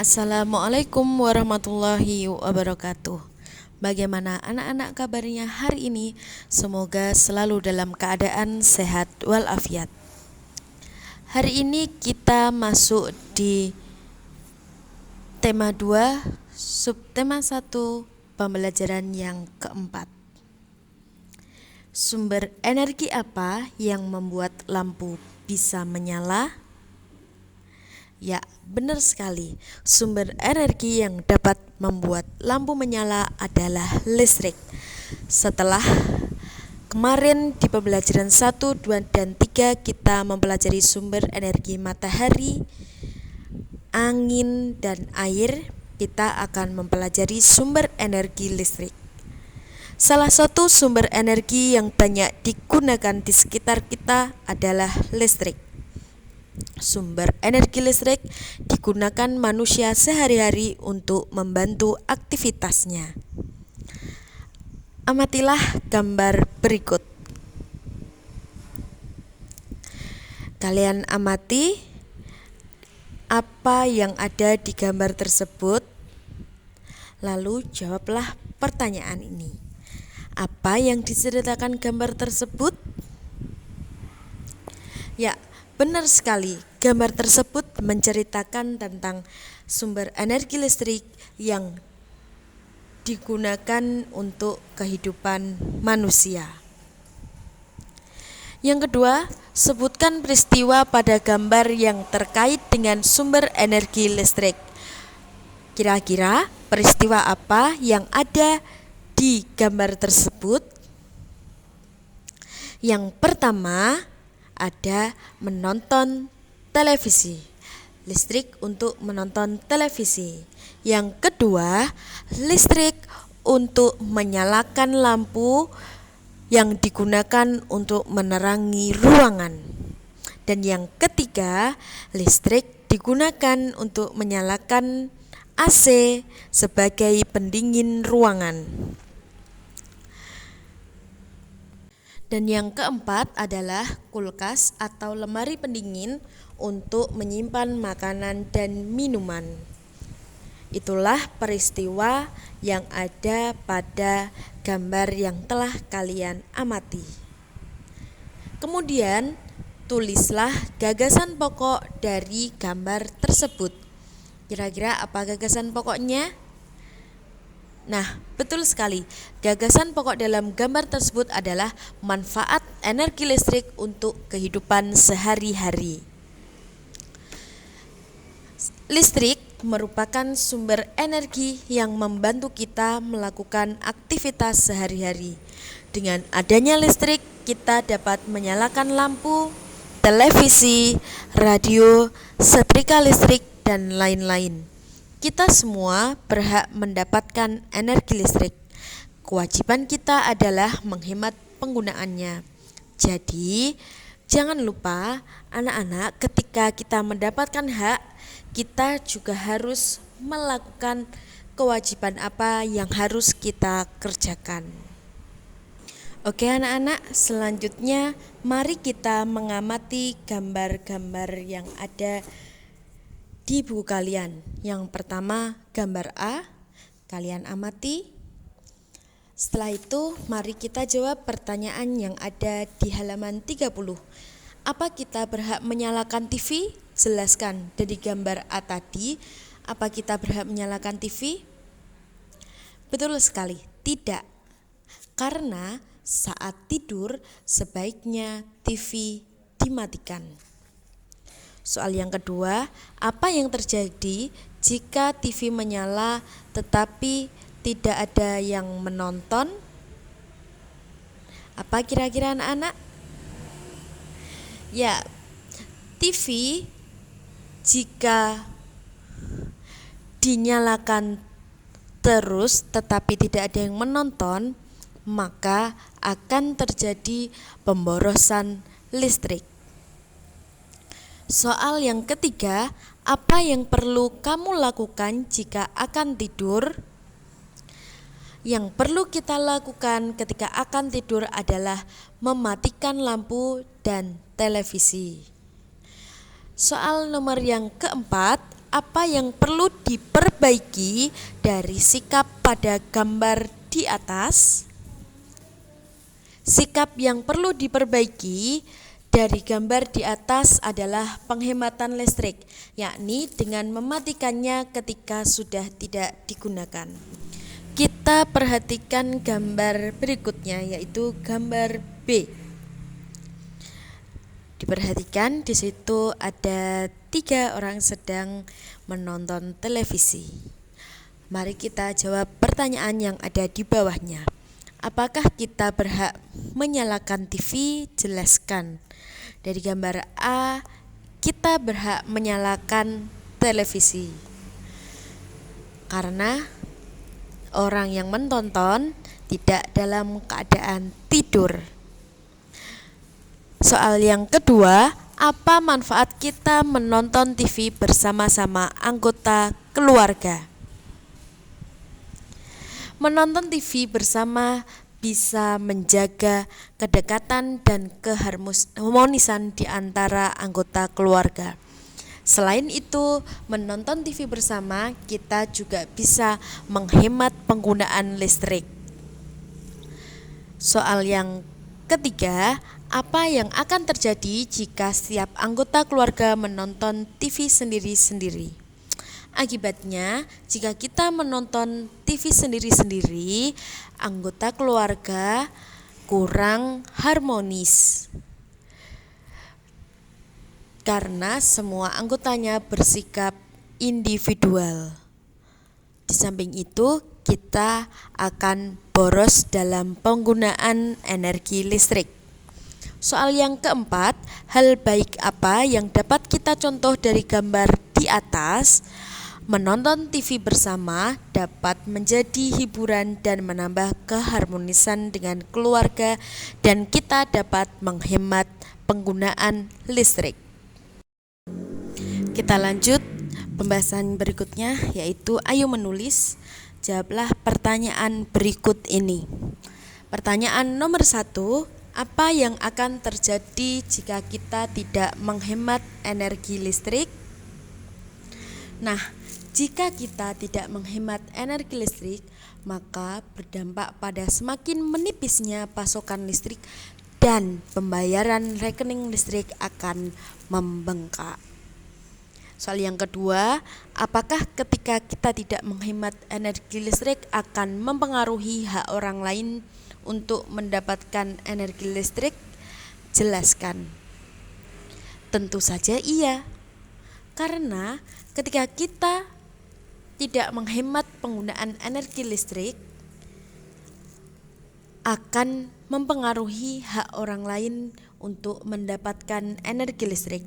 Assalamualaikum warahmatullahi wabarakatuh. Bagaimana anak-anak kabarnya hari ini? Semoga selalu dalam keadaan sehat walafiat. Hari ini kita masuk di tema 2, subtema 1, pembelajaran yang keempat. Sumber energi apa yang membuat lampu bisa menyala? Ya, benar sekali. Sumber energi yang dapat membuat lampu menyala adalah listrik. Setelah kemarin di pembelajaran 1, 2, dan 3 kita mempelajari sumber energi matahari, angin, dan air, kita akan mempelajari sumber energi listrik. Salah satu sumber energi yang banyak digunakan di sekitar kita adalah listrik. Sumber energi listrik digunakan manusia sehari-hari untuk membantu aktivitasnya. Amatilah gambar berikut. Kalian amati apa yang ada di gambar tersebut, lalu jawablah pertanyaan ini. Apa yang diceritakan gambar tersebut? Ya, benar sekali. Gambar tersebut menceritakan tentang sumber energi listrik yang digunakan untuk kehidupan manusia. Yang kedua, sebutkan peristiwa pada gambar yang terkait dengan sumber energi listrik. Kira-kira peristiwa apa yang ada di gambar tersebut? Yang pertama, ada menonton televisi. Listrik untuk menonton televisi. Yang kedua, listrik untuk menyalakan lampu yang digunakan untuk menerangi ruangan. Dan yang ketiga, listrik digunakan untuk menyalakan AC sebagai pendingin ruangan. Dan yang keempat adalah kulkas atau lemari pendingin untuk menyimpan makanan dan minuman. Itulah peristiwa yang ada pada gambar yang telah kalian amati. Kemudian, tulislah gagasan pokok dari gambar tersebut. Kira-kira apa gagasan pokoknya? Nah, betul sekali. Gagasan pokok dalam gambar tersebut adalah manfaat energi listrik untuk kehidupan sehari-hari. Listrik merupakan sumber energi yang membantu kita melakukan aktivitas sehari-hari. Dengan adanya listrik, kita dapat menyalakan lampu, televisi, radio, setrika listrik, dan lain-lain. Kita semua berhak mendapatkan energi listrik. Kewajiban kita adalah menghemat penggunaannya. Jadi, jangan lupa anak-anak, ketika kita mendapatkan hak, kita juga harus melakukan kewajiban apa yang harus kita kerjakan. Oke anak-anak, selanjutnya mari kita mengamati gambar-gambar yang ada di buku kalian. Yang pertama, gambar A, kalian amati. Setelah itu, mari kita jawab pertanyaan yang ada di halaman 30. Apa kita berhak menyalakan TV? Jelaskan dari gambar A tadi, apa kita berhak menyalakan TV? Betul sekali, tidak. Karena saat tidur sebaiknya TV dimatikan. Soal yang kedua, apa yang terjadi jika TV menyala tetapi tidak ada yang menonton? Apa kira-kira anak-anak? Ya, TV jika dinyalakan terus tetapi tidak ada yang menonton, maka akan terjadi pemborosan listrik. Soal yang ketiga, apa yang perlu kamu lakukan jika akan tidur? Yang perlu kita lakukan ketika akan tidur adalah mematikan lampu dan televisi. Soal nomor yang keempat, apa yang perlu diperbaiki dari sikap pada gambar di atas? Sikap yang perlu diperbaiki dari gambar di atas adalah penghematan listrik, yakni dengan mematikannya ketika sudah tidak digunakan. Kita perhatikan gambar berikutnya, yaitu gambar B. Diperhatikan di situ ada 3 orang sedang menonton televisi. Mari kita jawab pertanyaan yang ada di bawahnya. Apakah kita berhak menyalakan TV? Jelaskan. Dari gambar A, kita berhak menyalakan televisi karena orang yang menonton tidak dalam keadaan tidur. Soal yang kedua, apa manfaat kita menonton TV bersama-sama anggota keluarga? Menonton TV bersama bisa menjaga kedekatan dan keharmonisan di antara anggota keluarga. Selain itu, menonton TV bersama kita juga bisa menghemat penggunaan listrik. Soal yang ketiga, apa yang akan terjadi jika setiap anggota keluarga menonton TV sendiri-sendiri? Akibatnya, jika kita menonton TV sendiri-sendiri, anggota keluarga kurang harmonis karena semua anggotanya bersikap individual. Di samping itu, kita akan boros dalam penggunaan energi listrik. Soal yang keempat, hal baik apa yang dapat kita contoh dari gambar di atas? Menonton TV bersama dapat menjadi hiburan dan menambah keharmonisan dengan keluarga, dan kita dapat menghemat penggunaan listrik. Kita lanjut pembahasan berikutnya, yaitu ayo menulis. Jawablah pertanyaan berikut ini. Pertanyaan nomor 1, apa yang akan terjadi jika kita tidak menghemat energi listrik? Nah, jika kita tidak menghemat energi listrik, maka berdampak pada semakin menipisnya pasokan listrik dan pembayaran rekening listrik akan membengkak. Soal yang kedua, apakah ketika kita tidak menghemat energi listrik akan mempengaruhi hak orang lain untuk mendapatkan energi listrik? Jelaskan. Tentu saja iya. Karena ketika kita tidak menghemat penggunaan energi listrik akan mempengaruhi hak orang lain untuk mendapatkan energi listrik.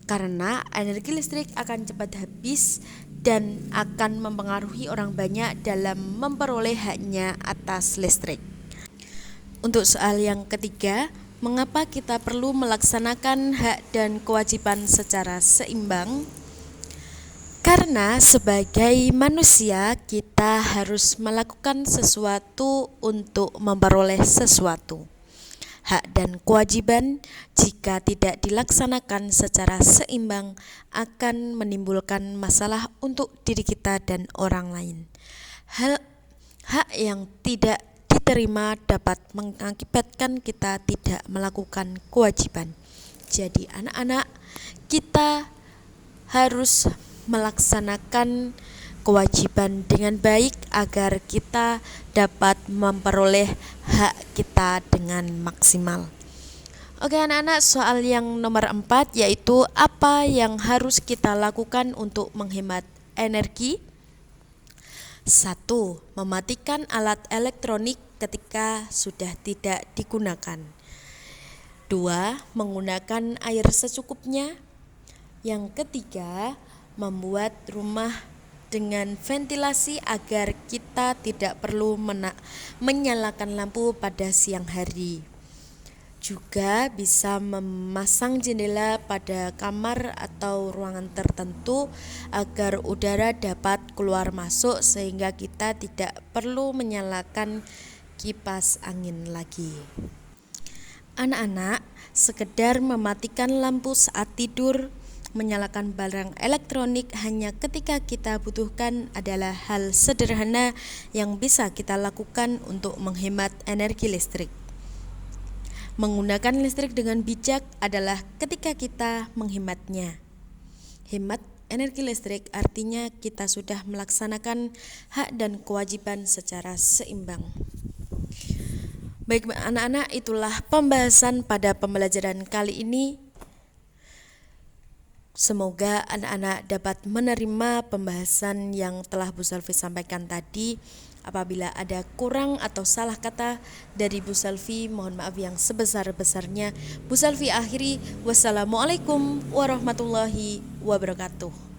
Karena energi listrik akan cepat habis dan akan mempengaruhi orang banyak dalam memperoleh haknya atas listrik. Untuk soal yang ketiga, mengapa kita perlu melaksanakan hak dan kewajiban secara seimbang? Karena sebagai manusia kita harus melakukan sesuatu untuk memperoleh sesuatu. Hak dan kewajiban jika tidak dilaksanakan secara seimbang akan menimbulkan masalah untuk diri kita dan orang lain. Hak yang tidak diterima dapat mengakibatkan kita tidak melakukan kewajiban. Jadi anak-anak, kita harus melaksanakan kewajiban dengan baik agar kita dapat memperoleh hak kita dengan maksimal. Oke anak-anak, soal yang nomor 4 yaitu apa yang harus kita lakukan untuk menghemat energi? 1. Mematikan alat elektronik ketika sudah tidak digunakan. 2. Menggunakan air secukupnya. Yang ketiga, membuat rumah dengan ventilasi agar kita tidak perlu menyalakan lampu pada siang hari. Juga bisa memasang jendela pada kamar atau ruangan tertentu agar udara dapat keluar masuk sehingga kita tidak perlu menyalakan kipas angin lagi. Anak-anak, sekedar mematikan lampu saat tidur Menyalakan barang elektronik hanya ketika kita butuhkan adalah hal sederhana yang bisa kita lakukan untuk menghemat energi listrik. Menggunakan listrik dengan bijak adalah ketika kita menghematnya. Hemat energi listrik artinya kita sudah melaksanakan hak dan kewajiban secara seimbang. Baik anak-anak, itulah pembahasan pada pembelajaran kali ini. Semoga anak-anak dapat menerima pembahasan yang telah Bu Selvi sampaikan tadi. Apabila ada kurang atau salah kata dari Bu Selvi, mohon maaf yang sebesar-besarnya. Bu Selvi akhiri, wassalamualaikum warahmatullahi wabarakatuh.